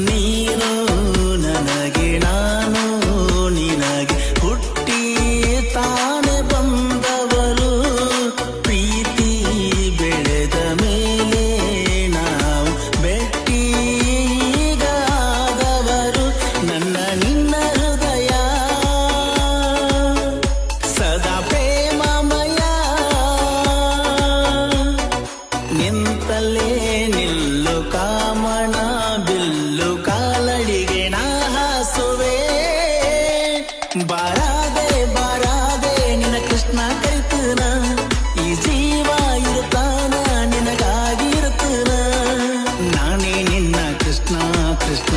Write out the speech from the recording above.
ನೀನು ನನಗೆ ನಾನು ನಿನಗೆ ಹುಟ್ಟಿ ತಾನೆ ಬಂದವರು ಪ್ರೀತಿ ಬೆಳೆದ ಮೇಲೆ ನಾವು ಬೆಟ್ಟಿಗಾದವರು ನನ್ನ ನಿನ್ನ ಹೃದಯ ಸದಾ ಪ್ರೇಮಮಯ ನಿಂತಲೇ ನಿಲ್ಲು ಕಾಮಣ ಬಿಲ್ಲು ಕಾಲಡಿಗೆ ನಾ ಹಾಸುವೆ ಬಾರಾದೆ ಬಾರಾದೆ ನಿನ್ನ ಕೃಷ್ಣ ಕರಿತನ ಈ ಜೀವ ಇರುತ್ತಾನ ನಿನಗಾಗಿರುತ್ತನ ನಾನೇ ನಿನ್ನ ಕೃಷ್ಣ ಕೃಷ್ಣ